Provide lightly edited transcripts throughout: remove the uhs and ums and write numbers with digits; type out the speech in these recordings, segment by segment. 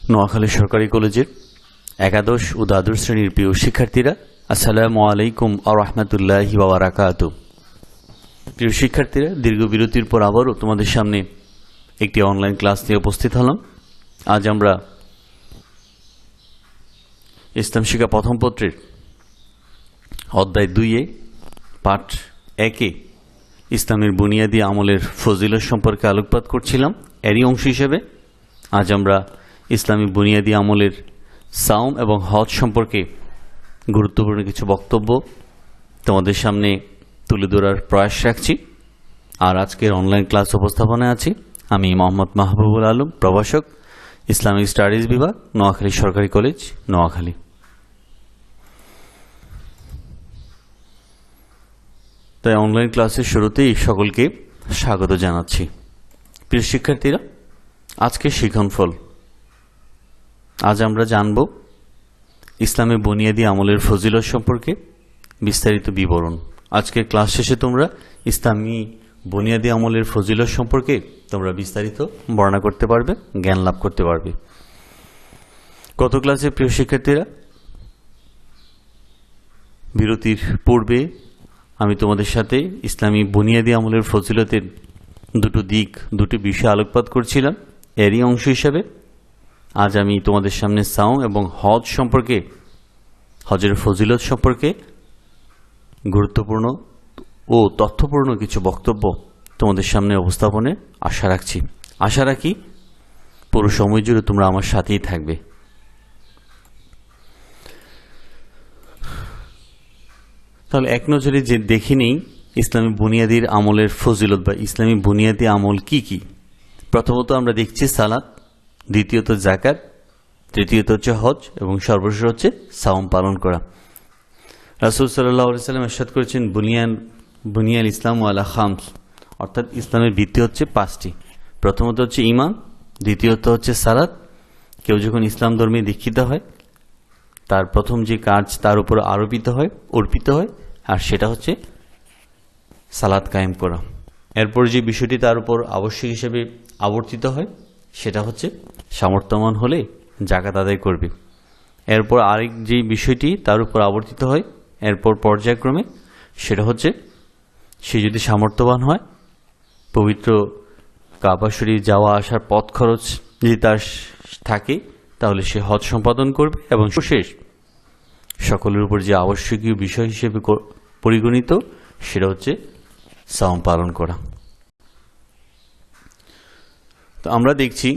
নোয়াখালী সরকারি কলেজের একাদশ ও দ্বাদশ শ্রেণীর প্রিয় শিক্ষার্থীরা, আসসালামু আলাইকুম ওয়া রাহমাতুল্লাহি ওয়া বারাকাতুহু। প্রিয় শিক্ষার্থীরা, দীর্ঘ বিরতির পর আবারও তোমাদের সামনে একটি অনলাইন ক্লাস নিয়ে উপস্থিত হলাম। আজ আমরা ইসলাম শিক্ষা প্রথম পত্রের অধ্যায় 2-এ পাঠ 1-এ ইসলামের বুনিয়াদী আমলের ফজিলত সম্পর্কে আলোকপাত করছিলাম। এরই অংশ হিসেবে আজ আমরা ইসলামী বুনিয়াদী আমলের সাওম এবং হজ সম্পর্কে গুরুত্বপূর্ণ কিছু বক্তব্য তোমাদের সামনে তুলে ধরার প্রয়াস রাখছি। আর আজকের অনলাইন ক্লাস উপস্থাপনায় আছি আমি মোহাম্মদ মাহবুবুল আলম, প্রভাষক, ইসলামিক স্টাডিজ বিভাগ, নোয়াখালী সরকারি কলেজ, নোয়াখালী। তাই অনলাইন ক্লাসের শুরুতেই সকলকে স্বাগত জানাচ্ছি। প্রিয় শিক্ষার্থীরা, আজকের শিক্ষণফল, আজ আমরা জানব ইসলামে বুনিয়াদী আমলের ফজিলত সম্পর্কে বিস্তারিত বিবরণ। আজকের ক্লাস শেষে তোমরা ইসলামী বুনিয়াদী আমলের ফজিলত সম্পর্কে তোমরা বিস্তারিত বর্ণনা করতে পারবে, জ্ঞান লাভ করতে পারবে। গত ক্লাসে প্রিয় শিক্ষার্থীরা, বিরতির পূর্বে আমি তোমাদের সাথে ইসলামী বুনিয়াদী আমলের ফজিলতের দুটি বিষয় আলোকপাত করছিলাম। এরই অংশ হিসাবে আজ আমি তোমাদের সামনে সাওম এবং হজ সম্পর্কে, হজের ফজিলত সম্পর্কে গুরুত্বপূর্ণ ও তথ্যপূর্ণ কিছু বক্তব্য তোমাদের সামনে উপস্থাপনের আশা রাখছি। আশা রাখি পুরো সময় জুড়ে তোমরা আমার সাথেই থাকবে। তাহলে এক নজরে যে দেখে নেই ইসলামী বুনিয়াদীর আমলের ফজিলত বা ইসলামী বুনিয়াদী আমল কি কি। প্রথমত আমরা দেখছি সালাত, দ্বিতীয়ত যাকাত, তৃতীয়ত হচ্ছে হজ এবং সর্বশেষ হচ্ছে সাওম পালন করা। রাসূল সাল্লাল্লাহু আলাইহি ওয়াসাল্লাম ইরশাদ করেছেন, বুনিয়াল ইসলাম আলা খামস, অর্থাৎ ইসলামের ভিত্তি হচ্ছে 5টি। প্রথমত হচ্ছে ঈমান, দ্বিতীয়ত হচ্ছে সালাত। কেউ যখন ইসলাম ধর্মে দীক্ষিত হয় তার প্রথম যে কাজ তার উপর অর্পিত হয় আর সেটা হচ্ছে সালাত কায়েম করা। এরপর যে বিষয়টি তার উপর আবশ্যক হিসেবে আবর্তিত হয় সেটা হচ্ছে সামর্থ্যবান হলে যাকাত আদায় করবে। এরপর আরেক যে বিষয়টি তার উপর আবর্তিত হয় এরপর পর্যায়ক্রমে সেটা হচ্ছে সে যদি সামর্থ্যবান হয়, পবিত্র কাবা শরীফ যাওয়া আসার পথ খরচ যদি তার থাকে তাহলে সে হজ সম্পাদন করবে এবং শেষ সকলের উপর যে আবশ্যকীয় বিষয় হিসেবে পরিগণিত সেটা হচ্ছে সাওম পালন করা। তো আমরা দেখছি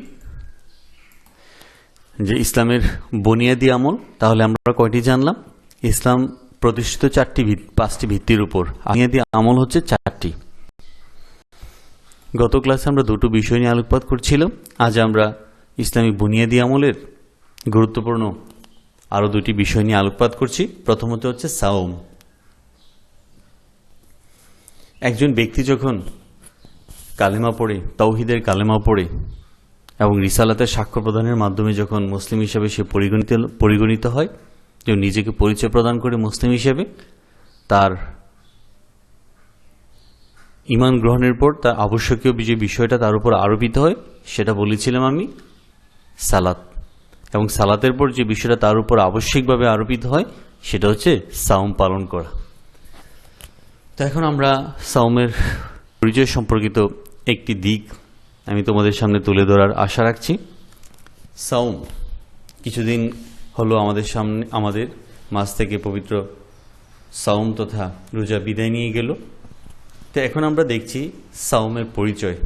যে ইসলামের বুনিয়াদী আমল, তাহলে আমরা কয়টি জানলাম? ইসলাম প্রতিষ্ঠিত 5টি ভিত্তির উপর, বুনিয়াদী আমল হচ্ছে 4টি। গত ক্লাসে আমরা 2টো বিষয় নিয়ে আলোকপাত করছিলাম। আজ আমরা ইসলামী বুনিয়াদী আমলের গুরুত্বপূর্ণ আরো 2টি বিষয় নিয়ে আলোকপাত করছি। প্রথমত হচ্ছে সাওম। একজন ব্যক্তি যখন কালেমা পড়ে, তাওহীদের কালেমা পড়ে এবং রিসালাতের সাক্ষ্য প্রদানের মাধ্যমে যখন মুসলিম হিসেবে সে পরিগণিত হয়, যে নিজেকে পরিচয় প্রদান করে মুসলিম হিসেবে, তার ঈমান গ্রহণের পর তার আবশ্যকীয় যে বিষয়টা তার উপর আরোপিত হয় সেটা বলেছিলাম আমি সালাত, এবং সালাতের পর যে বিষয়টা তার উপর আবশ্যিকভাবে আরোপিত হয় সেটা হচ্ছে সাওম পালন করা। তো এখন আমরা সাওমের পরিচয় সম্পর্কিত একটি দিক আমি তোমাদের সামনে তুলে ধরার আশা রাখছি। সাওম, কিছুদিন হলো আমাদের মাঝ থেকে পবিত্র সাওম তথা রোজা বিদায় নিয়ে গেল। তো এখন আমরা দেখছি সাওমের পরিচয়।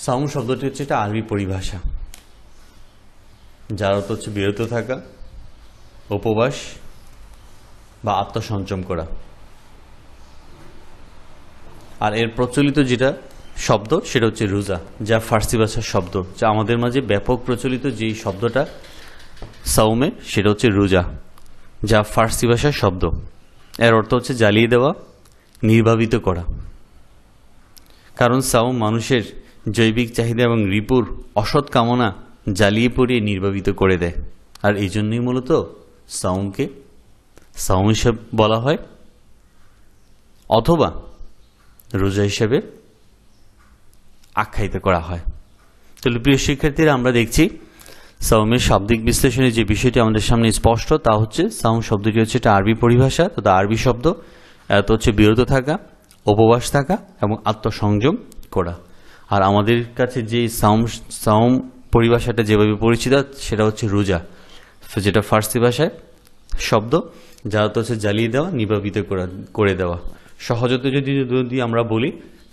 সাওম শব্দটি হচ্ছে একটা আরবি পরিভাষা, যার অর্থ হচ্ছে বিরত থাকা, উপবাস বা আত্মসংযম করা। আর এর প্রচলিত যেটা শব্দ সেটা হচ্ছে রোজা, যা ফার্সি ভাষার শব্দ, যা আমাদের মাঝে ব্যাপক প্রচলিত যেই শব্দটা সাওমে সেটা হচ্ছে রোজা, যা ফার্সি ভাষার শব্দ। এর অর্থ হচ্ছে জ্বালিয়ে দেওয়া, নির্বাপিত করা। কারণ সাওম মানুষের জৈবিক চাহিদা এবং রিপুর অসৎ কামনা জ্বালিয়ে পড়িয়ে নির্বাপিত করে দেয়। আর এই জন্যই মূলত সাওমকে সাওম হিসেবে বলা হয় অথবা রোজা হিসেবে আখ্যায়িত করা হয়। তাহলে প্রিয় শিক্ষার্থীরা, আমরা দেখছি সাওমের শাব্দিক বিশ্লেষণে যে বিষয়টি আমাদের সামনে স্পষ্ট, তা হচ্ছে সাওম শব্দটি হচ্ছে একটা আরবি পরিভাষা, তথা আরবি শব্দ। এত হচ্ছে বিরত থাকা, উপবাস থাকা এবং আত্মসংযম করা। আর আমাদের কাছে যে সাওম পরিভাষাটা যেভাবে পরিচিত, সেটা হচ্ছে রোজা, যেটা ফার্সি ভাষায় শব্দ, যার অর্থ হচ্ছে জ্বালিয়ে দেওয়া, নির্বাপিত করে দেওয়া। সহজত যদি আমরা বলি,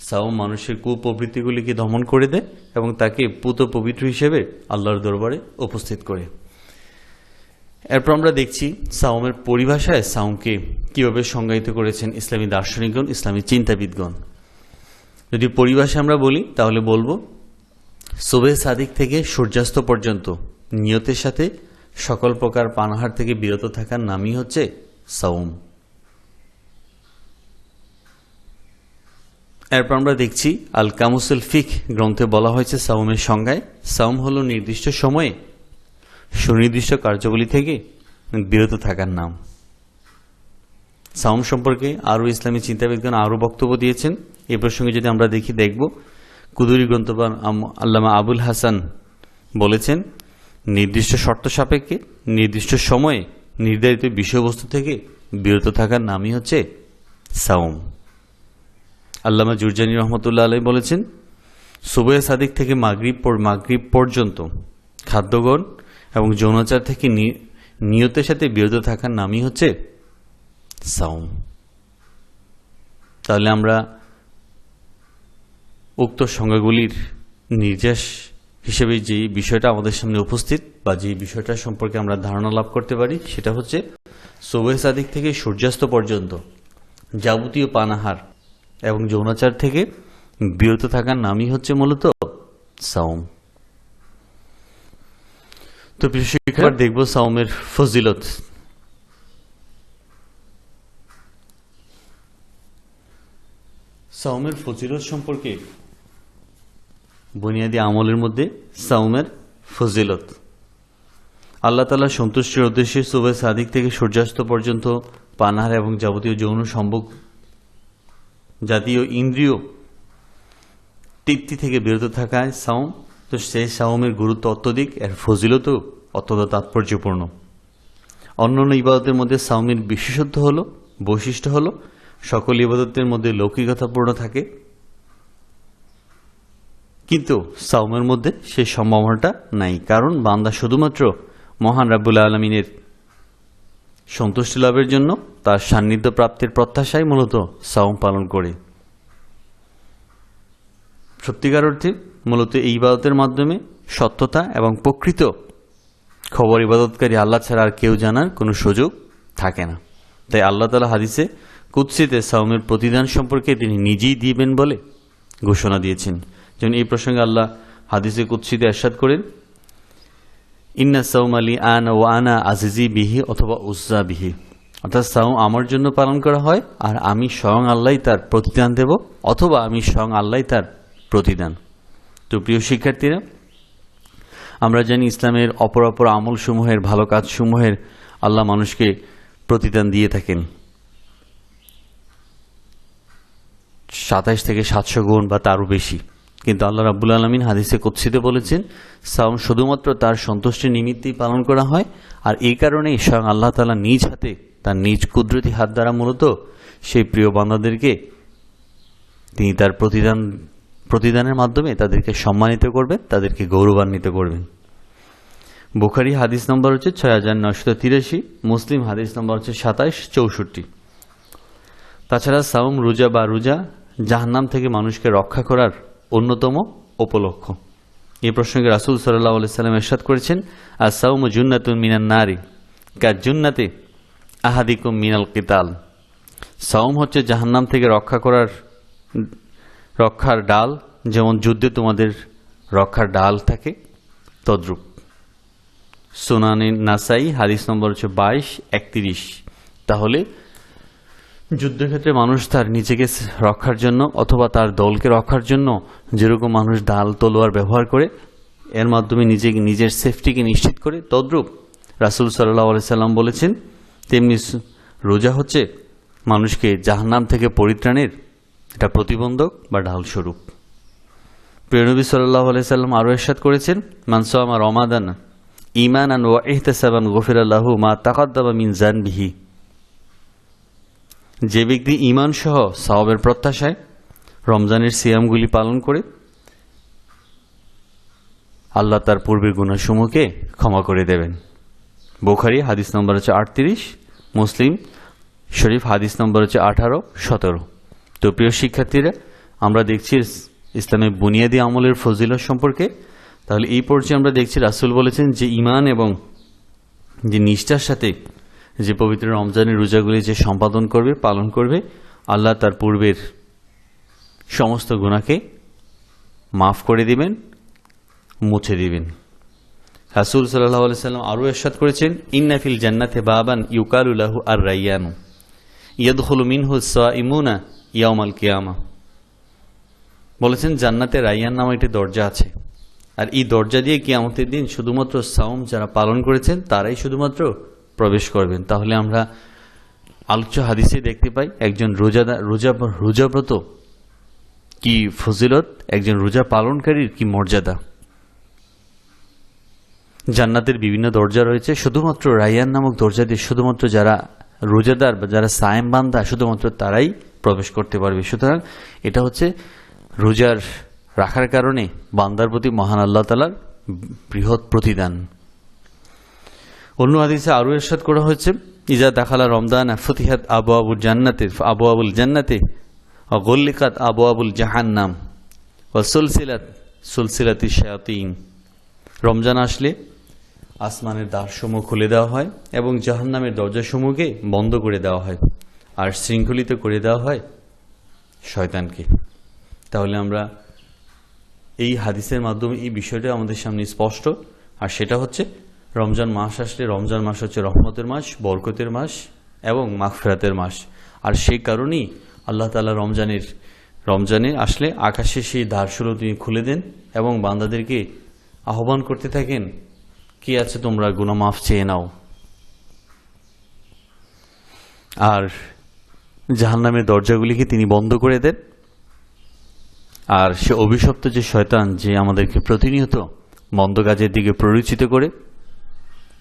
সাওম মানুষের কুপ্রবৃত্তিগুলিকে দমন করে দেয় এবং তাকে পুত পবিত্র হিসেবে আল্লাহর দরবারে উপস্থিত করে। এরপর আমরা দেখছি সাওমের পরিভাষায় সাওমকে কিভাবে সংজ্ঞায়িত করেছেন ইসলামী দার্শনিকগণ, ইসলামী চিন্তাবিদগণ। যদি পরিভাষা আমরা বলি, তাহলে বলবো সুবহে সাদিক থেকে সূর্যাস্ত পর্যন্ত নিয়তের সাথে সকল প্রকার পানাহার থেকে বিরত থাকার নামই হচ্ছে সাওম। এরপর আমরা দেখছি আল কামুসুল ফিক গ্রন্থে বলা হয়েছে সাওমের সংজ্ঞায়, সাওম হলো নির্দিষ্ট সময়ে সুনির্দিষ্ট কার্যগুলি থেকে বিরত থাকার নাম। সাওম সম্পর্কে আরও ইসলামী চিন্তাবিদগণ আরও বক্তব্য দিয়েছেন। এ প্রসঙ্গে যদি আমরা দেখব কুদুরি গ্রন্থপাল আল্লামা আবুল হাসান বলেছেন, নির্দিষ্ট শর্ত সাপেক্ষে নির্দিষ্ট সময়ে নির্ধারিত বিষয়বস্তু থেকে বিরত থাকার নামই হচ্ছে সাওম। আল্লামা জুরজানি রহমতুল্লাহ আলাইহি বলেছেন, সুবহে সাদিক থেকে মাগরিব পর্যন্ত খাদ্যগ্রহণ এবং যৌনাচার থেকে নিয়তের সাথে বিরত থাকার নামই হচ্ছে সাওম। তাহলে আমরা উক্ত সংজ্ঞাগুলির নির্যাস হিসেবে যে বিষয়টা আমাদের সামনে উপস্থিত, বা যে বিষয়টা সম্পর্কে আমরা ধারণা লাভ করতে পারি, সেটা হচ্ছে সুবহে সাদিক থেকে সূর্যাস্ত পর্যন্ত যাবতীয় পানাহার এবং যৌনাচার থেকে বিরত থাকার নামই হচ্ছে মূলত সাওম। তো প্রিয় শিক্ষার্থী, দেখব সাওমের ফজিলত। সাওমের ফজিলত সম্পর্কে বুনিয়াদী আমলের মধ্যে সাওমের ফজিলত, আল্লাহ তাআলা সন্তুষ্টির উদ্দেশ্যে সুবহে সাদিক থেকে সূর্যাস্ত পর্যন্ত পানাহার এবং যাবতীয় যৌন সম্ভোগ জাতীয় ইন্দ্রিয় তৃপ্তি থেকে বিরত থাকায় সাওম। তো সেই সাওমের গুরুত্ব অত্যধিক, এর ফজিলতও অত্যন্ত তাৎপর্যপূর্ণ। অন্যান্য ইবাদতের মধ্যে সাওমের বিশেষত্ব হলো, বৈশিষ্ট্য হলো, সকল ইবাদতের মধ্যে লৌকিকতাপূর্ণ থাকে, কিন্তু সাওমের মধ্যে সেই সম্ভাবনাটা নাই। কারণ বান্দা শুধুমাত্র মহান রাব্বুল আলামিনের সন্তুষ্টি লাভের জন্য, তার সান্নিধ্য প্রাপ্তির প্রত্যাশায় মূলত সাওম পালন করে। সত্যিকার অর্থে মূলত এই ইবাদতের মাধ্যমে সত্যতা এবং প্রকৃত খবর ইবাদতকারী আল্লাহ ছাড়া আর কেউ জানার কোনো সুযোগ থাকে না। তাই আল্লাহ তাআলা হাদিসে কুদসিতে সাওমের প্রতিদান সম্পর্কে তিনি নিজেই দিবেন বলে ঘোষণা দিয়েছেন। যেমন এই প্রসঙ্গে আল্লাহ হাদিসে কুদসিতে ইরশাদ করেন, ইন্না সাওমা লি আনা ওয়া আনা আজিজি বিহি অথবা উজ্জা বিহি, অর্থাৎ সাওম আমার জন্য পালন করা হয় আর আমি স্বয়ং আল্লাহই তার প্রতিদান দেব, অথবা আমি স্বয়ং আল্লাহই তার প্রতিদান। তো প্রিয় শিক্ষার্থীরা, আমরা জানি ইসলামের অপর আমলসমূহের, ভালো কাজসমূহের আল্লাহ মানুষকে প্রতিদান দিয়ে থাকেন 27 থেকে 700 গুণ বা তারও বেশি। কিন্তু আল্লাহ রাব্বুল আলামিন হাদিসে কুদসিতে বলেছেন, সাওম শুধুমাত্র তার সন্তুষ্টির নিমিত্তেই পালন করা হয়, আর এই কারণেই স্বয়ং আল্লাহ তাআলা নিজ হাতে, তার নিজ কুদরতি হাত দ্বারা মূলত সেই প্রিয় বান্দাদেরকে তিনি তার প্রতিদানের মাধ্যমে তাদেরকে সম্মানিত করবেন, তাদেরকে গৌরবান্বিত করবেন। বুখারী হাদিস নম্বর হচ্ছে 6983, মুসলিম হাদিস নম্বর হচ্ছে 2764। তাছাড়া সাওম, রোজা জাহান্নাম থেকে মানুষকে রক্ষা করার অন্যতম উপলক্ষ। এই প্রসঙ্গে রাসূল সাল্লাল্লাহু আলাইহি সাল্লাম ইরশাদ করেছেন, আস-সাওমু জুন্নাতুন মিনান নারি কাজুন্নাতি আহাদিকুম মিনাল কিতাল। সাওম হচ্ছে জাহান্নাম থেকে রক্ষার ডাল, যেমন যুদ্ধে তোমাদের রক্ষার ডাল থাকে তদ্রূপ। সুনানে নাসাই হাদিস নম্বর হচ্ছে 2231। তাহলে যুদ্ধক্ষেত্রে মানুষ তার নিজেকে রক্ষার জন্য অথবা তার দলকে রক্ষার জন্য যেরকম মানুষ ঢাল তলোয়ার ব্যবহার করে, এর মাধ্যমে নিজের সেফটিকে নিশ্চিত করে, তদ্রূপ রাসূল সাল্লাল্লাহু আলাইহি সাল্লাম বলেছেন, তেমনি রোজা হচ্ছে মানুষকে জাহান্নাম থেকে পরিত্রাণের এটা প্রতিবন্ধক বা ঢাল স্বরূপ। প্রিয় নবী সাল্লাল্লাহু আলাইহি সাল্লাম আরো ইরশাদ করেছেন, মান সামা রমাদান ঈমানান ওয়া ইহতিসাবান গুফিরা লাহু মা তাকাদ্দামা মিন যানবিহি। যে ব্যক্তি ঈমান সহ সওয়াবের প্রত্যাশায় রমজানের সিয়ামগুলি পালন করে, আল্লাহ তার পূর্বের গুনাহসমূহকে ক্ষমা করে দেবেন। বুখারী হাদিস নম্বর হচ্ছে 38, মুসলিম শরীফ হাদিস নম্বর হচ্ছে 18, 17। তো প্রিয় শিক্ষার্থীরা, আমরা দেখছি ইসলামের বুনিয়াদী আমলের ফজিলত সম্পর্কে। তাহলে এই পর্যায়ে আমরা দেখছি রাসূল বলেছেন যে ঈমান এবং যে নিষ্ঠার সাথে যে পবিত্র রমজানের রোজাগুলি যে সম্পাদন করবে, পালন করবে, আল্লাহ তার পূর্বের সমস্ত গুনাহকে মাফ করে দিবেন, মুছে দিবেন। রাসূল সাল্লাল্লাহু আলাইহি সাল্লাম আরো ইরশাদ করেছেন, ইন্না ফিল জান্নাতি বাবান ইউকালু লাহু আর-রায়্যান ইয়াদখুলু মিনহু আস-সাইমুনা ইয়াওমাল কিয়ামা। বলেছেন জান্নাতে রায়্যান নামে একটি দরজা আছে, আর এই দরজা দিয়ে কিয়ামতের দিন শুধুমাত্র সাওম যারা পালন করেছেন তারাই শুধুমাত্র প্রবেশ করবেন। তাহলে আমরা আলোচ্য হাদিসে দেখতে পাই একজন রোজাব্রত কি ফজিলত, একজন রোজা পালনকারীর কি মর্যাদা। জান্নাতের বিভিন্ন দরজা রয়েছে, শুধুমাত্র রায়্যান নামক দরজা দিয়ে শুধুমাত্র যারা রোজাদার বা যারা সায়েম বান্দা শুধুমাত্র তারাই প্রবেশ করতে পারবে। সুতরাং এটা হচ্ছে রোজার রাখার কারণে বান্দার প্রতি মহান আল্লাহ তাআলার বৃহৎ প্রতিদান। অন্য হাদিসে আরো ইরশাদ করা হয়েছে, ইজা দাখালা রমজান ফুতিহাত আবওয়াবুল জান্নাতে ওয়া গুল্লিকাত আবওয়াবুল জাহান্নাম ওয়া সুলসিলাতিশ শায়াতিন। রমজান আসলে আসমানের দ্বারসমূহ খুলে দেওয়া হয় এবং জাহান্নামের দরজাসমূহকে বন্ধ করে দেওয়া হয়, আর শৃঙ্খলিত করে দেওয়া হয় শয়তানকে। তাহলে আমরা এই হাদিসের মাধ্যমে এই বিষয়টা আমাদের সামনে স্পষ্ট, আর সেটা হচ্ছে রমজান মাস আসলে রমজান মাস হচ্ছে রহমতের মাস, বরকতের মাস এবং মাগফিরাতের মাস। আর সেই কারণেই আল্লাহ তাআলা রমজানে আসলে আকাশে সেই দ্বারসমূহ তিনি খুলে দেন এবং বান্দাদেরকে আহ্বান করতে থাকেন, কি আছে তোমরা গুনাহ মাফ চেয়ে নাও। আর জাহান্নামের দরজাগুলিকে তিনি বন্ধ করে দেন। আর সে অভিশপ্ত যে শয়তান, যে আমাদেরকে প্রতিনিয়ত মন্দ কাজের দিকে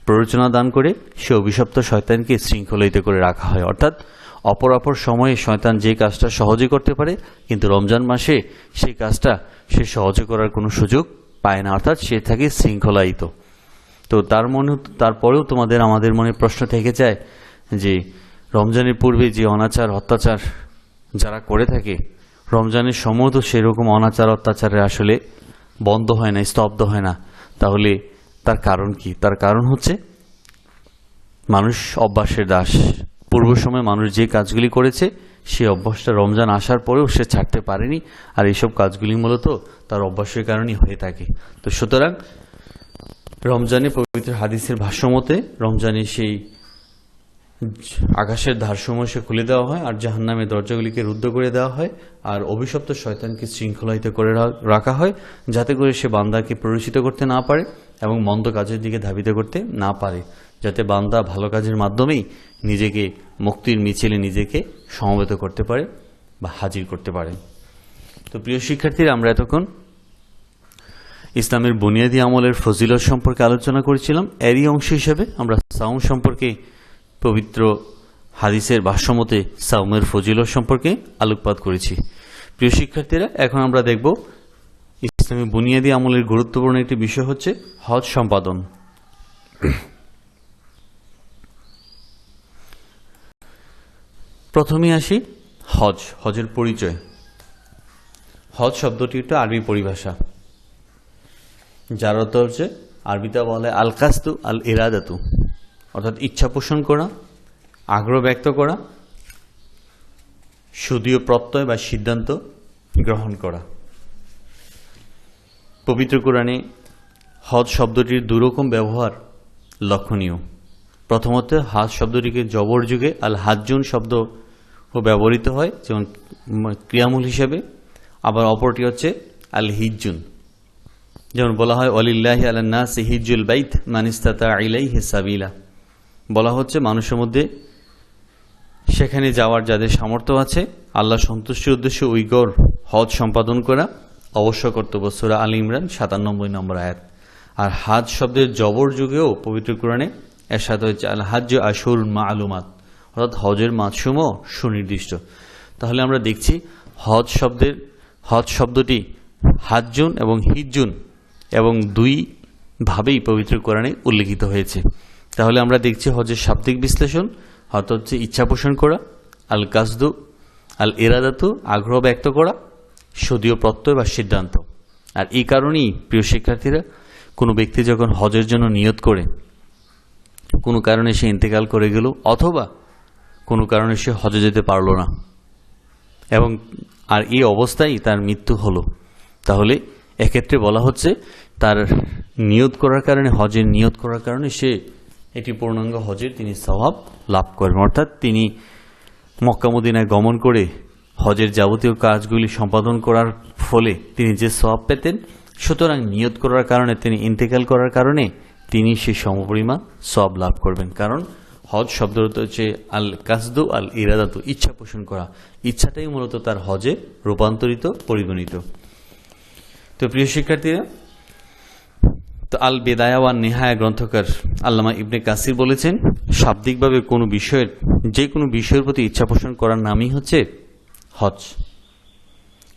প্ররোচনা দান করে, সে অভিশপ্ত শয়তানকে শৃঙ্খলিত করে রাখা হয়। অর্থাৎ অপর সময়ে শয়তান যে কাজটা সহজে করতে পারে, কিন্তু রমজান মাসে সেই কাজটা সে সহজে করার কোনো সুযোগ পায় না, অর্থাৎ সে থাকে শৃঙ্খলায়িত। তো তারপরেও আমাদের মনে প্রশ্ন থেকে যায় যে রমজানের পূর্বে যে অনাচার অত্যাচার যারা করে থাকে, রমজানের সময় তো সেরকম অনাচার অত্যাচারে আসলে বন্ধ হয় না, স্তব্ধ হয় না। তাহলে তার কারণ কি? তার কারণ হচ্ছে মানুষ অভ্যাসের দাস। পূর্ব সময় মানুষ যে কাজগুলি করেছে সেই অভ্যাসটা রমজান আসার পরেও সে ছাড়তে পারেনি, আর এইসব কাজগুলি মূলত তার অভ্যাসের কারণেই হয়ে থাকে। তো সুতরাং রমজানে পবিত্র হাদিসের ভাষ্যমতে রমজানে সেই আকাশের ধারসমূহ সে খুলে দেওয়া হয়, আর জাহান্নামের দরজাগুলিকে রুদ্ধ করে দেওয়া হয়, আর অভিশপ্ত শয়তানকে শৃঙ্খলায়িত করে রাখা হয়, যাতে করে সে বান্দাকে প্ররোচিত করতে না পারে এবং মন্দ কাজের দিকে ধাবিত করতে না পারে, যাতে বান্দা ভালো কাজের মাধ্যমেই নিজেকে মুক্তির মিছিলে নিজেকে সমবেত করতে পারে বা হাজির করতে পারে। তো প্রিয় শিক্ষার্থীরা, আমরা এতক্ষণ ইসলামের বুনিয়াদী আমলের ফজিলত সম্পর্কে আলোচনা করেছিলাম। এরই অংশ হিসেবে আমরা সাওম সম্পর্কে পবিত্র হাদিসের ভাষ্যমতে সাওমের ফজিলত সম্পর্কে আলোকপাত করেছি। প্রিয় শিক্ষার্থীরা, এখন আমরা দেখব ইসলামী বুনিয়াদী আমলের গুরুত্বপূর্ণ একটি বিষয় হচ্ছে হজ সম্পাদন। প্রথমে আসি হজের পরিচয়। হজ শব্দটি একটা আরবি পরিভাষা, যার অর্থ হচ্ছে আরবিতে বলে আল কাসদু আল ইরাদাতু, অর্থাৎ ইচ্ছা পোষণ করা, আগ্রহ ব্যক্ত করা, সুদীয় প্রত্যয় বা সিদ্ধান্ত গ্রহণ করা। পবিত্র কোরআনে হজ শব্দটির দুরকম ব্যবহার লক্ষণীয়। প্রথমত, হাজ শব্দটিকে জবর যুগে আল হাজ্জুন শব্দ ব্যবহৃত হয়, যেমন ক্রিয়ামূল হিসেবে। আবার অপরটি হচ্ছে আল হিজ্জুন, যেমন বলা হয় ওয়ালিল্লাহি আলান নাসি হিজ্জুল বাইত মান ইসতাতা ইলাইহি সাবিলা। বলা হচ্ছে মানুষের মধ্যে সেখানে যাওয়ার যাদের সামর্থ্য আছে, আল্লাহ সন্তুষ্টির উদ্দেশ্যে উইগর হজ সম্পাদন করা, অবশ্য কর্তব্য, সূরা আল ইমরান 97 নম্বর আয়াত। আর হাজ শব্দের জবর যুগেও পবিত্র কোরআনে এরশাদ হয়েছে আল হাজ্জ আশহুর মা'লুমাত, অর্থাৎ হজের মাসসমূহ সুনির্দিষ্ট। তাহলে আমরা দেখছি হজ শব্দটি হাজ্জুন এবং হিজ্জুন এবং দুই ভাবেই পবিত্র কোরআনে উল্লেখিত হয়েছে। তাহলে আমরা দেখছি হজের শাব্দিক বিশ্লেষণ, অর্থাৎ হচ্ছে ইচ্ছা পোষণ করা, আল কাসদু আল ইরাদাতু আগ্রহ ব্যক্ত করা, সদীয় প্রত্যয় বা সিদ্ধান্ত। আর এই কারণেই প্রিয় শিক্ষার্থীরা, কোনো ব্যক্তি যখন হজের জন্য নিয়ত করে কোনো কারণে সে ইন্তেকাল করে গেল, অথবা কোনো কারণে সে হজে যেতে পারল না এবং আর এই অবস্থায় তার মৃত্যু হলো, তাহলে এক্ষেত্রে বলা হচ্ছে তার নিয়ত করার কারণে, হজের নিয়ত করার কারণে সে এটি পূর্ণাঙ্গ হজের তিনি সওয়াব লাভ করবেন। অর্থাৎ তিনি মক্কা মদিনায় গমন করে হজের যাবতীয় কাজগুলি সম্পাদন করার ফলে তিনি যে সওয়াব পেতেন, সুতরাং নিয়ত করার কারণে, তিনি ইন্তেকাল করার কারণে তিনি সেই সমপরিমাণ সওয়াব লাভ করবেন। কারণ হজ শব্দের অর্থ হচ্ছে আল কাসদু আল ইরাদাতু, ইচ্ছা পোষণ করা। ইচ্ছাটাই মূলত তার হজে রূপান্তরিত, পরিগণিত। তো প্রিয় শিক্ষার্থীরা, তো আল বেদায়া ওয়ান নেহায়া গ্রন্থকার আল্লামা ইবনে কাসির বলেছেন, শাব্দিকভাবে কোনো বিষয়ের, যে কোনো বিষয়ের প্রতি ইচ্ছা পোষণ করার নামই হচ্ছে হজ।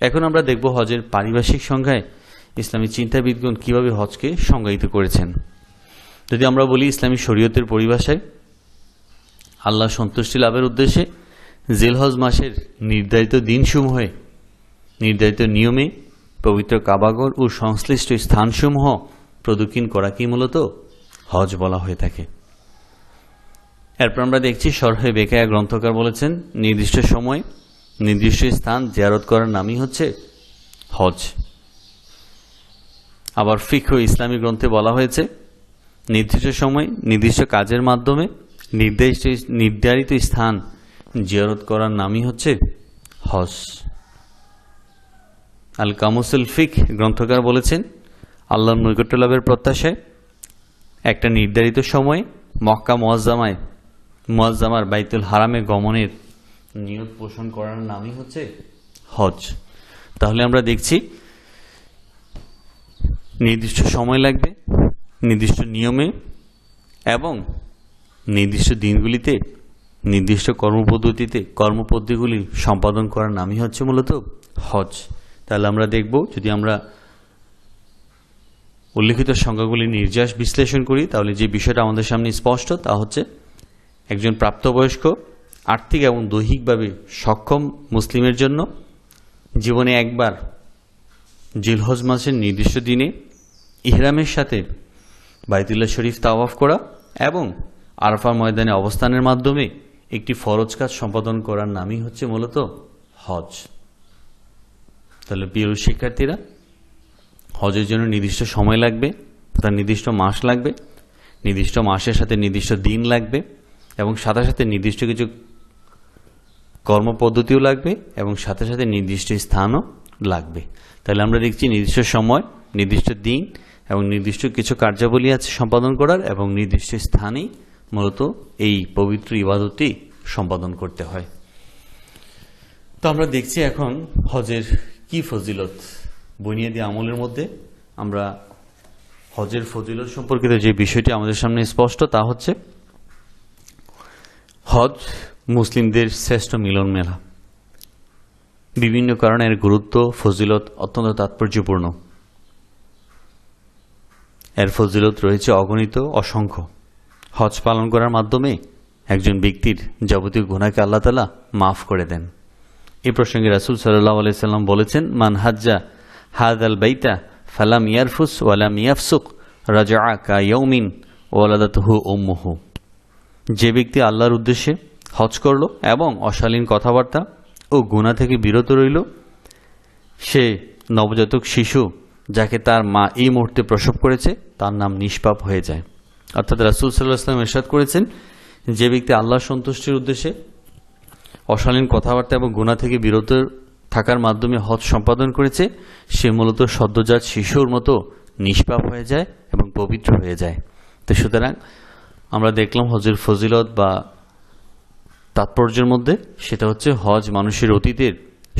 এখন আমরা দেখব হজের পারিভাষিক সংজ্ঞায় ইসলামী চিন্তাবিদগণ কিভাবে হজকে সংজ্ঞায়িত করেছেন। যদি আমরা বলি ইসলামী শরীয়তের পরিভাষায়, আল্লাহ সন্তুষ্টি লাভের উদ্দেশ্যে জিলহজ মাসের নির্ধারিত দিনসমূহে নির্ধারিত নিয়মে পবিত্র কাবাগর ও সংশ্লিষ্ট স্থানসমূহ প্রদক্ষিণ করাকেই মূলত হজ বলা হয়ে থাকে। এরপর আমরা দেখছি শরহে বেকায়া গ্রন্থকার বলেছেন, নির্দিষ্ট সময় নির্দিষ্ট স্থান জিয়ারত করার নামই হচ্ছে হজ। আবার ফিকহ ইসলামী গ্রন্থে বলা হয়েছে, নির্দিষ্ট সময় নির্দিষ্ট কাজের মাধ্যমে নির্ধারিত স্থান জিয়ারত করার নামই হচ্ছে হজ। আল কামুসুল ফিক গ্রন্থকার বলেছেন, আল্লাহর নৈকট্য লাভের প্রত্যাশায় একটা নির্ধারিত সময়ে মক্কা মুআজ্জামার বাইতুল হারামে গমনের নিয়ত পোষণ করার নামই হচ্ছে হজ। তাহলে আমরা দেখছি নির্দিষ্ট সময় লাগবে, নির্দিষ্ট নিয়মে এবং নির্দিষ্ট দিনগুলিতে নির্দিষ্ট কর্মপদ্ধতিগুলি সম্পাদন করার নামই হচ্ছে মূলত হজ। তাহলে আমরা দেখব, যদি আমরা উল্লেখিত সংজ্ঞাগুলি নির্যাস বিশ্লেষণ করি, তাহলে যে বিষয়টা আমাদের সামনে স্পষ্ট তা হচ্ছে, একজন প্রাপ্তবয়স্ক আর্থিক এবং দৈহিকভাবে সক্ষম মুসলিমের জন্য জীবনে একবার জিলহজ মাসের নির্দিষ্ট দিনে ইহরামের সাথে বাইতুল্লাহ শরীফ তাওয়াফ করা এবং আরাফা ময়দানে অবস্থানের মাধ্যমে একটি ফরজ কাজ সম্পাদন করার নামই হচ্ছে মূলত হজ। তাহলে প্রিয় শিক্ষার্থীরা, হজের জন্য নির্দিষ্ট সময় লাগবে, তার নির্দিষ্ট মাস লাগবে, নির্দিষ্ট মাসের সাথে নির্দিষ্ট দিন লাগবে এবং সাথে সাথে নির্দিষ্ট কিছু কর্মপদ্ধতিও লাগবে এবং সাথে সাথে নির্দিষ্ট স্থানও লাগবে। তাহলে আমরা দেখছি নির্দিষ্ট সময়, নির্দিষ্ট দিন এবং নির্দিষ্ট কিছু কার্যাবলী আছে সম্পাদন করার, এবং নির্দিষ্ট স্থানেই মূলত এই পবিত্র ইবাদতটি সম্পাদন করতে হয়। তো আমরা দেখছি এখন হজের কি ফজিলত। বুনিয়াদি আমলের মধ্যে আমরা হজের ফজিলত সম্পর্কিত যে বিষয়টি আমাদের সামনে স্পষ্ট, তা হচ্ছে হজ মুসলিমদের শ্রেষ্ঠ মিলন মেলা। বিভিন্ন কারণে এর গুরুত্ব, ফজিলত অত্যন্ত তাৎপর্যপূর্ণ। এর ফজিলত রয়েছে অগণিত, অসংখ্য। হজ পালন করার মাধ্যমে একজন ব্যক্তির যাবতীয় গুনাহকে আল্লাহ তাআলা মাফ করে দেন। এই প্রসঙ্গে রাসূল সাল্লাল্লাহু আলাইহি সাল্লাম বলেছেন, মান হাজ্জা হাযাল বাইতা ফালাম ইয়ারফুস ওয়ালাম ইয়াফসুক রাজাআ কা ইয়াউমিন ওয়ালাদাতুহু উম্মুহু। যে ব্যক্তি আল্লাহর উদ্দেশ্যে হজ করল এবং অশালীন কথাবার্তা ও গুনাহ থেকে বিরত রইল, সে নবজাতক শিশু যাকে তার মা এই মুহূর্তে প্রসব করেছে তার নাম নিষ্পাপ হয়ে যায়। অর্থাৎ রাসূল সাল্লাল্লাহু আলাইহি ওয়াসাল্লাম ইরশাদ করেছেন, যে ব্যক্তি আল্লাহর সন্তুষ্টির উদ্দেশ্যে অশালীন কথাবার্তা এবং গুনাহ থেকে বিরত থাকার মাধ্যমে হজ সম্পাদন করেছে, সে মূলত সদ্যজাত শিশুর মতো নিষ্পাপ হয়ে যায় এবং পবিত্র হয়ে যায়। তো সুতরাং আমরা দেখলাম হজের ফজিলত বা তাৎপর্যের মধ্যে, সেটা হচ্ছে হজ মানুষের অতীতের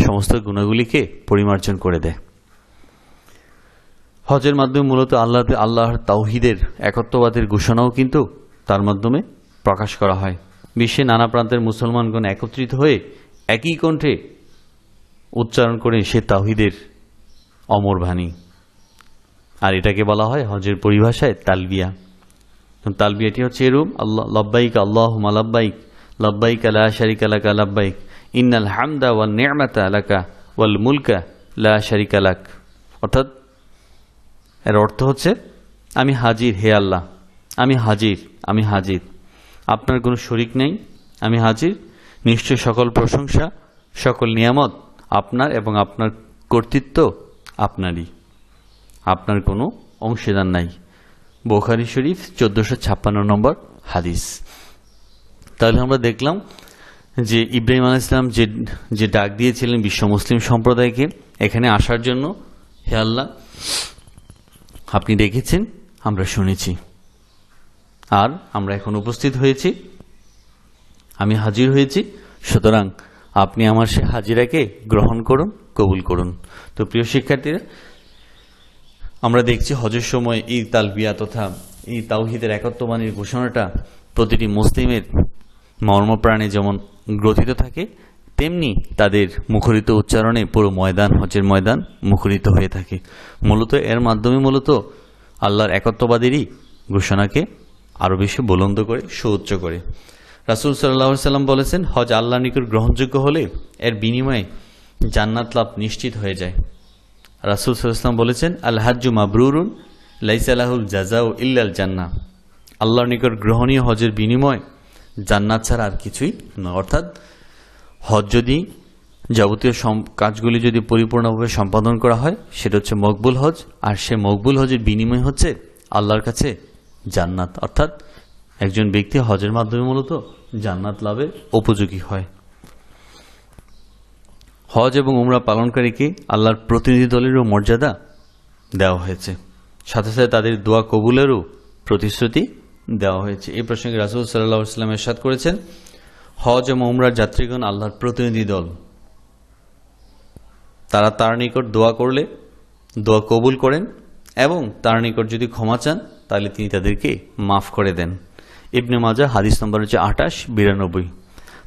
সমস্ত গুণাগুলিকে পরিমার্জন করে দেয়। হজের মাধ্যমে মূলত আল্লাহর তাওহীদের একত্ববাদের ঘোষণাও কিন্তু তার মাধ্যমে প্রকাশ করা হয়। বিশ্বের নানা প্রান্তের মুসলমানগণ একত্রিত হয়ে একই কণ্ঠে উচ্চারণ করে সে তাওহীদের অমর বাণী। আর এটাকে বলা হয় হজের পরিভাষায় তালবিয়া। তালবিয়াটি হচ্ছে এরূপ: আল্লাহ লব্বাইক আল্লাহুম্মা লব্বাইক, লব্বাইক লা শারিকা লাকা লব্বাইক, ইন্নাল হামদা ওয়ান নি'মাতা লাকা ওয়াল মুলকা লা শারিকা লাক। অর্থাৎ এর অর্থ হচ্ছে, আমি হাজির হে আল্লাহ, আমি হাজির, আমি হাজির, আপনার কোনো শরিক নেই, আমি হাজির, নিশ্চয় সকল প্রশংসা সকল নিয়ামত আপনার এবং আপনার কর্তৃত্ব আপনারই, আপনার কোনো অংশীদার নাই। বুখারী শরীফ 1456 নম্বর হাদিস। তাহলে আমরা দেখলাম যে ইব্রাহিম আলাইহিস সালাম যে ডাক দিয়েছিলেন বিশ্ব মুসলিম সম্প্রদায়কে এখানে আসার জন্য, হে আল্লাহ আপনি ডেকেছেন, আমরা শুনেছি, আর আমরা এখন উপস্থিত হয়েছি, আমি হাজির হয়েছি, সুতরাং আপনি আমার সে হাজিরাকে গ্রহণ করুন, কবুল করুন। তো প্রিয় শিক্ষার্থীরা, আমরা দেখছি হজের সময় এই তালবিয়া তথা এই তাওহীদের একত্ববাণীর ঘোষণাটা প্রতিটি মুসলিমের মর্মপ্রাণে যেমন গ্রথিত থাকে, তেমনি তাদের মুখরিত উচ্চারণে পুরো ময়দান, হজের ময়দান মুখরিত হয়ে থাকে। মূলত এর মাধ্যমে মূলত আল্লাহর একত্ববাদেরই ঘোষণাকে আরও বেশি বুলন্দ করে, সুউচ্চ করে। রাসূল সাল্লাল্লাহু আলাইহি সাল্লাম বলেছেন, হজ আল্লাহর নিকট গ্রহণযোগ্য হলে এর বিনিময়ে জান্নাত লাভ নিশ্চিত হয়ে যায়। রাসূল সাল্লাল্লাহু আলাইহি সাল্লাম বলেছেন, আল হাজ্জু মাবরুরুন লাইসা লাহুল জাযাউ ইল্লাল জান্নাহ। আল্লাহর নিকট গ্রহণীয় হজের বিনিময় জান্নাত ছাড়া আর কিছুই নয়। অর্থাৎ হজ যদি যাবতীয় কাজগুলি যদি পরিপূর্ণভাবে সম্পাদন করা হয়, সেটা হচ্ছে মকবুল হজ, আর সে মকবুল হজের বিনিময় হচ্ছে আল্লাহর কাছে জান্নাত। অর্থাৎ একজন ব্যক্তি হজের মাধ্যমে মূলত জান্নাত লাভের উপযোগী হয়। হজ এবং উমরা পালনকারীকে আল্লাহর প্রতিনিধি দলেরও মর্যাদা দেওয়া হয়েছে, সাথে সাথে তাদের দোয়া কবুলেরও প্রতিশ্রুতি দেওয়া হয়েছে। এই প্রসঙ্গে রাসূল সাল্লাল্লাহু আলাইহি ওয়াসাল্লাম ইরশাদ করেছেন, হজ এবং উমরার যাত্রীগণ আল্লাহর প্রতিনিধি দল, তারা তার নিকট দোয়া করলে দোয়া কবুল করেন এবং তার নিকট যদি ক্ষমা চান তাহলে তিনি তাদেরকে মাফ করে দেন। ইবনে মাজাহ হাদিস নম্বর হচ্ছে 2892।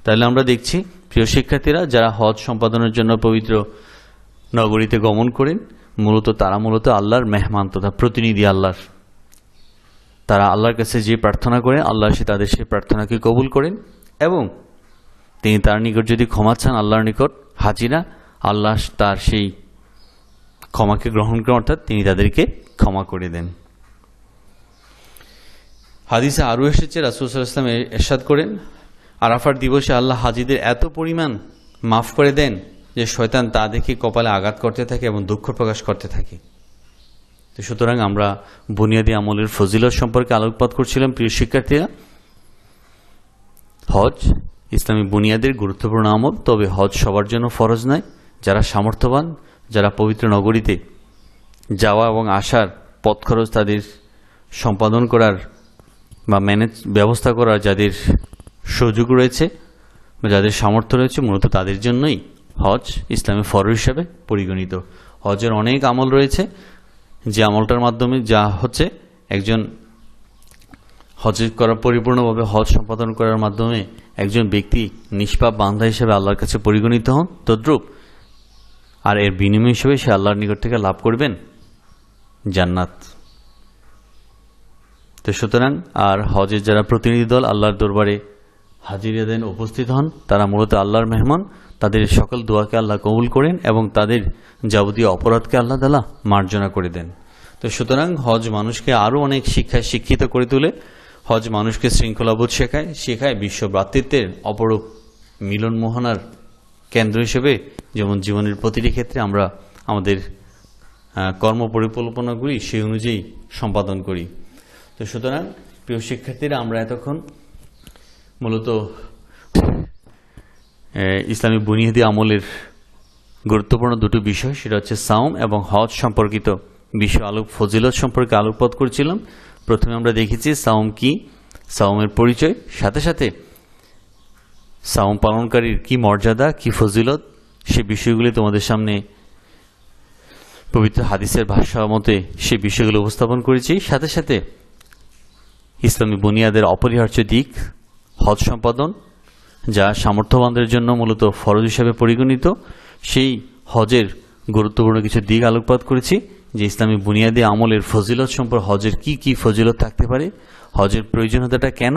তাহলে আমরা দেখছি প্রিয় শিক্ষার্থীরা, যারা হজ সম্পাদনের জন্য পবিত্র নগরীতে গমন করেন তারা মূলত আল্লাহর মেহমান তথা প্রতিনিধি আল্লাহর। তারা আল্লাহর কাছে যে প্রার্থনা করেন, আল্লাহ সে তাদের সেই প্রার্থনাকে কবুল করেন এবং তিনি তার নিকট যদি ক্ষমা চান, আল্লাহর নিকট হাজিরা, আল্লাহ তার সেই ক্ষমাকে গ্রহণ করেন, অর্থাৎ তিনি তাদেরকে ক্ষমা করে দেন। হাদিসে আরও এসেছে, রাসূল সাল্লাল্লাহু আলাইহি ওয়াসাল্লাম ইরশাদ করেন, আরাফার দিবসে আল্লাহ হাজিদের এত পরিমাণ মাফ করে দেন যে শয়তান তা দেখে কপালে আঘাত করতে থাকে এবং দুঃখ প্রকাশ করতে থাকে। তো সুতরাং আমরা বুনিয়াদি আমলের ফজিলত সম্পর্কে আলোকপাত করছিলাম। প্রিয় শিক্ষার্থীরা, হজ ইসলামী বুনিয়াদের গুরুত্বপূর্ণ আমল, তবে হজ সবার জন্য ফরজ নয়। যারা সামর্থ্যবান, যারা পবিত্র নগরীতে যাওয়া এবং আসার পথ খরচ তাদের সম্পাদন করার বা ব্যবস্থা করার যাদের সুযোগ রয়েছে, যাদের সামর্থ্য রয়েছে, মূলত তাদের জন্যই হজ ইসলামে ফরজ হিসাবে পরিগণিত। হজের অনেক আমল রয়েছে, যে আমলটার মাধ্যমে যা হচ্ছে একজন হজ করা পরিপূর্ণভাবে হজ সম্পাদন করার মাধ্যমে একজন ব্যক্তি নিষ্পাপ বান্দা হিসেবে আল্লাহর কাছে পরিগণিত হন, তদ্রূপ আর এর বিনিময় হিসেবে সে আল্লাহর নিকট থেকে লাভ করবেন জান্নাত। তো সুতরাং আর হজের যারা প্রতিনিধি দল আল্লাহর দরবারে হাজিরা দেন, উপস্থিত হন, তারা মূলত আল্লাহর মেহমান। তাদের সকল দোয়াকে আল্লাহ কবুল করেন এবং তাদের যাবতীয় অপরাধকে আল্লাহ তাআলা মার্জনা করে দেন। তো সুতরাং হজ মানুষকে আরও অনেক শিক্ষায় শিক্ষিত করে তোলে। হজ মানুষকে শৃঙ্খলাবোধ শেখায় বিশ্ব ভ্রাতৃত্বের অপরূপ মিলন মোহনার কেন্দ্র হিসেবে, যেমন জীবনের প্রতিটি ক্ষেত্রে আমরা আমাদের কর্ম পরিকল্পনাগুলি সেই অনুযায়ী সম্পাদন করি। তো সুতরাং প্রিয় শিক্ষার্থীরা, আমরা এতক্ষণ মূলত ইসলামী বুনিয়াদি আমলের গুরুত্বপূর্ণ দুটো বিষয়, সেটা হচ্ছে সাওম এবং হজ সম্পর্কিত বিষয় ফজিলত সম্পর্কে আলোকপাত করছিলাম। প্রথমে আমরা দেখেছি সাওম কি, সাওমের পরিচয়, সাথে সাথে সাওম পালনকারীর কি মর্যাদা, কি ফজিলত, সে বিষয়গুলি তোমাদের সামনে পবিত্র হাদিসের ভাষা মতে সেই বিষয়গুলো উপস্থাপন করেছি। সাথে সাথে ইসলামী বুনিয়াদের অপরিহার্য দিক হজ সম্পাদন, যা সামর্থ্যবানদের জন্য মূলত ফরজ হিসাবে পরিগণিত, সেই হজের গুরুত্বপূর্ণ কিছু দিক আলোকপাত করেছি। যে ইসলামী বুনিয়াদী আমলের ফজিলত সম্পর্কে, হজের কি কি ফজিলত থাকতে পারে, হজের প্রয়োজনীয়তাটা কেন,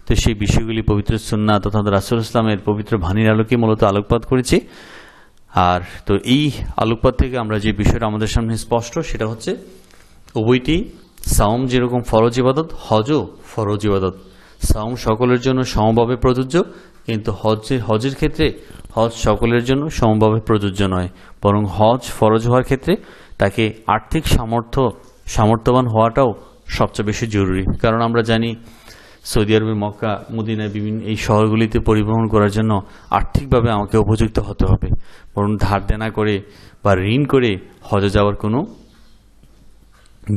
তো সেই বিষয়গুলি পবিত্র সুন্নাহ তথা রাসূলুল্লাহ ইসলামের পবিত্র বাণীর আলোকে মূলত আলোকপাত করেছি। আর তো এই আলোকপাত থেকে আমরা যে বিষয়টা আমাদের সামনে স্পষ্ট, সেটা হচ্ছে উভয়টি, সাওম যেরকম ফরজ ইবাদত, হজও ফরজ ইবাদত। সাওম সকলের জন্য সমভাবে প্রযোজ্য, কিন্তু হজের ক্ষেত্রে হজ সকলের জন্য সমভাবে প্রযোজ্য নয়, বরং হজ ফরজ হওয়ার ক্ষেত্রে তাকে আর্থিক সামর্থ্যবান হওয়াটাও সবচেয়ে বেশি জরুরি। কারণ আমরা জানি সৌদি আরবে, মক্কা, মদিনায়, বিভিন্ন এই শহরগুলিতে পরিবহন করার জন্য আর্থিকভাবে আমাকে উপযুক্ত হতে হবে। বরং ধার দেনা করে বা ঋণ করে হজে যাওয়ার কোনো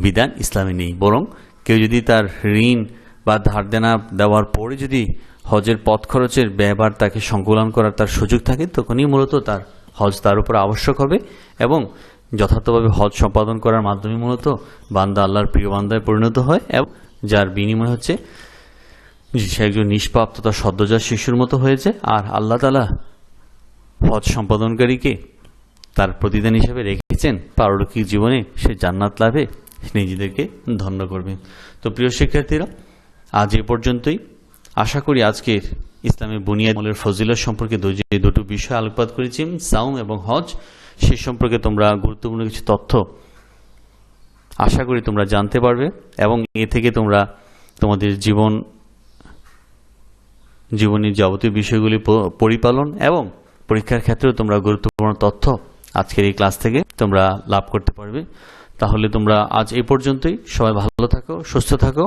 বিধান ইসলামে নেই। বরং কেউ যদি তার ঋণ বা ধার দেনা দেওয়ার পরে যদি হজের পথ খরচের ব্যয়ভার তাকে সংকুলন করার তার সুযোগ থাকে, তখনই মূলত তার হজ তার উপর আবশ্যক হবে এবং যথার্থভাবে হজ সম্পাদন করার মাধ্যমে মূলত বান্দা আল্লাহর প্রিয় বান্দায় পরিণত হয়, এবং যার বিনিময় হচ্ছে সে একজন নিষ্পাপ তথা সদ্যজাত শিশুর মতো হয়েছে। আর আল্লাহ তাআলা হজ সম্পাদনকারীকে তার প্রতিদান হিসেবে রেখেছেন পারলৌকিক জীবনে সে জান্নাত লাভে নিজেদেরকে ধন্য করবে। তো প্রিয় শিক্ষার্থীরা, আজ এ পর্যন্তই। আশা করি আজকের ইসলামের বুনিয়াদ আমলের ফজিলত সম্পর্কে যে দুটো বিষয় আলোকপাত করেছি, সাওম এবং হজ, সে সম্পর্কে তোমরা গুরুত্বপূর্ণ কিছু তথ্য আশা করি তোমরা জানতে পারবে, এবং এ থেকে তোমরা তোমাদের জীবনের যাবতীয় বিষয়গুলি পরিপালন এবং পরীক্ষার ক্ষেত্রেও তোমরা গুরুত্বপূর্ণ তথ্য আজকের এই ক্লাস থেকে তোমরা লাভ করতে পারবে। তাহলে তোমরা আজ এই পর্যন্তই। সবাই ভালো থাকো, সুস্থ থাকো।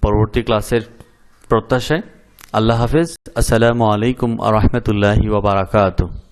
পরবর্তী ক্লাসের প্রত্যাশায় আল্লাহ হাফেজ। আসসালামু আলাইকুম ওয়া রাহমাতুল্লাহি ওয়া বারাকাতুহু।